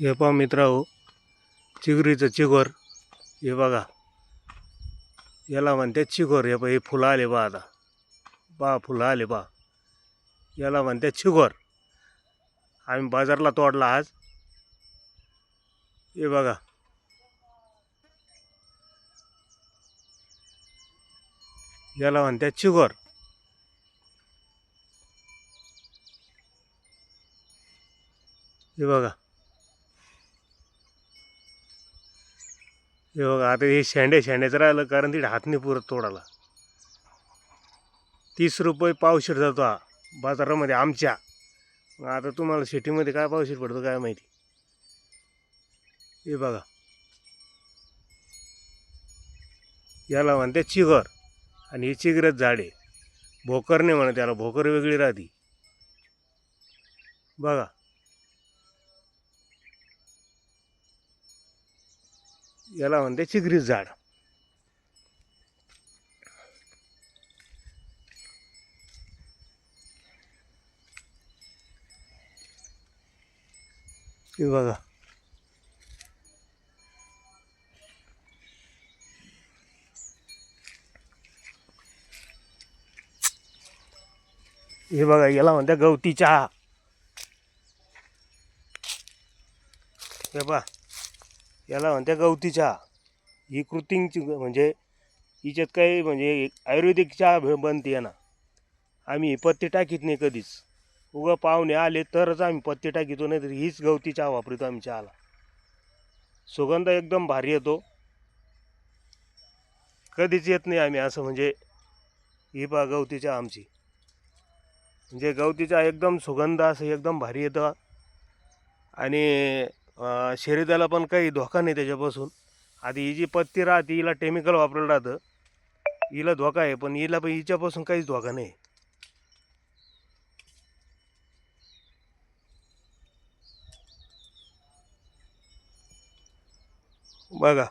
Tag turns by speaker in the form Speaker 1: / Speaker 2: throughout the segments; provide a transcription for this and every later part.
Speaker 1: हे पहा मित्रांनो, चिगरीचं चिगोर. हे बघा, याला म्हणतात चिगोर. हे पहा, हे फुलं आले बा. आता पहा, फुलं आले बा. याला म्हणतात चिगोर. आम्ही बाजारला तोडला आज. हे बघा, याला म्हणतात चिगोर. हे बघा, हे बघा. आता हे शेंड्याचं राहिलं, कारण तिथे हात नाही पुरत तोडाला. 30 रुपये पावशेर जातो हा बाजारामध्ये आमच्या. आता तुम्हाला सिटीमध्ये काय पावशेर पडतो काय माहिती. हे बघा, याला म्हणते चिगर. आणि ही चिगरच झाड आहे. भोकर नाही म्हणत त्याला, भोकर वेगळी राहते. बघा, याला म्हणते चिगरीच झाड. हे बघा, हे बघा, याला म्हणते गवती चहा. हे पहा, याला म्हणते गवती चहा. ही कृत्रिमची म्हणजे हिच्यात काही म्हणजे आयुर्वेदिक चहा बनते ना. आम्ही पत्ते टाकीत नाही कधीच. उगा पाहुणे आले तरच आम्ही पत्ते टाकीतो, नाही तर हीच गवती चहा वापरतो आम्ही चहाला. सुगंध एकदम भारी येतो. कधीच येत नाही आम्ही असं म्हणजे. ही पहा गवती चहा आमची. म्हणजे गवती चहा एकदम सुगंध असं एकदम भारी येतं. आणि शरीराला पण काही धोका नाही त्याच्यापासून. आधी ही जी पत्ती राहते हिला केमिकल वापरलं राहतं. हिला धोका आहे, पण हिला पण हिच्यापासून काहीच धोका नाही. बघा,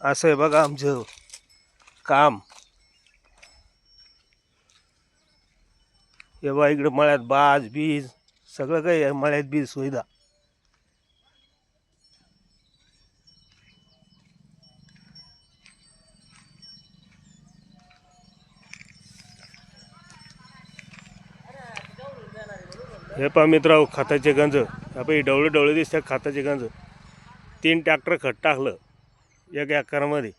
Speaker 1: असं आहे बघा आमचं काम. हे बघा, इकडे मळ्यात बाज बीज सगळं काही आहे. मळ्यात बीज सुविधा. हे पहा मित्रांनो, खताचे गंज. आपण डवळे दिसतात खताचे गंज. 3 ट्रॅक्टर खत टाकलं 1 एकरामध्ये.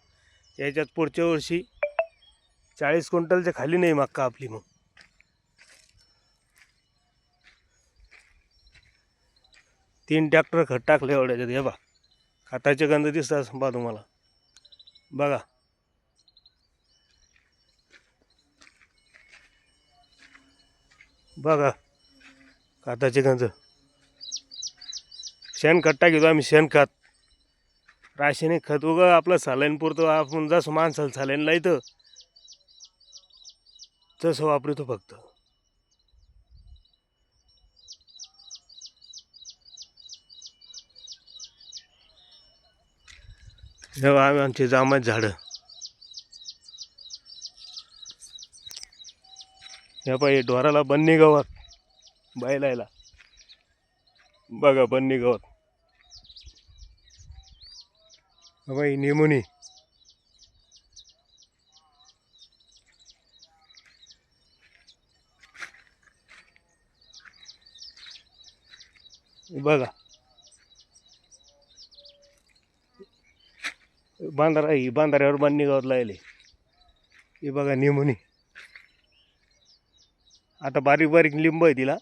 Speaker 1: याच्यात पुढच्या वर्षी 40 क्विंटलच्या खाली नाही मक्का आपली. मग 3 ट्रॅक्टर खत टाकलं एवढ्याच्यात. हे बा, खताचे गंज दिसतात बा तुम्हाला. बघा, बघा खताचे गंज. शेणखत टाकीतो आम्ही, शेणखत. रासायनिक खत उगं आपलं सालाईन पुरतं. आपण जसं माणसाला सालाईन लायतं तसं वापरतो फक्त. जेव्हा आम्ही आमचे जांभळाची झाडं. हे पाहिजे ढोराला बन्नी गवत बैलायला. बघा, बन्नी गवत. बाई निमोनी. बघा, बांधारा. ही बांधाऱ्यावर बन्नी गवत लायले. हे बघा निमोनी. आता बारीक बारीक लिंब आहे तिला.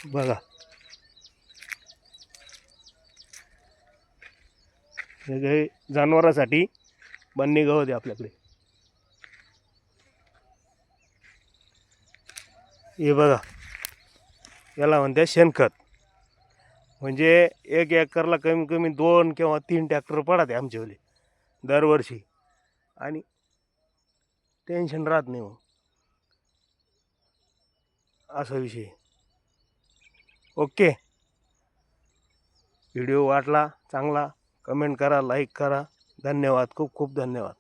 Speaker 1: बघा, हे जनावरांसाठी बन्नी गवत आहे आपल्याकडे. हे बघा, याला म्हणते शेणखत. म्हणजे 1 एकरला कमी कमी 2 किंवा 3 ट्रॅक्टर पडते आमच्यावाले दरवर्षी. आणि टेन्शन राहत नाही. मग असा विषय. ओके. व्हिडिओ वाटला चांगला कमेंट करा, लाईक करा. धन्यवाद, खूप खूप धन्यवाद.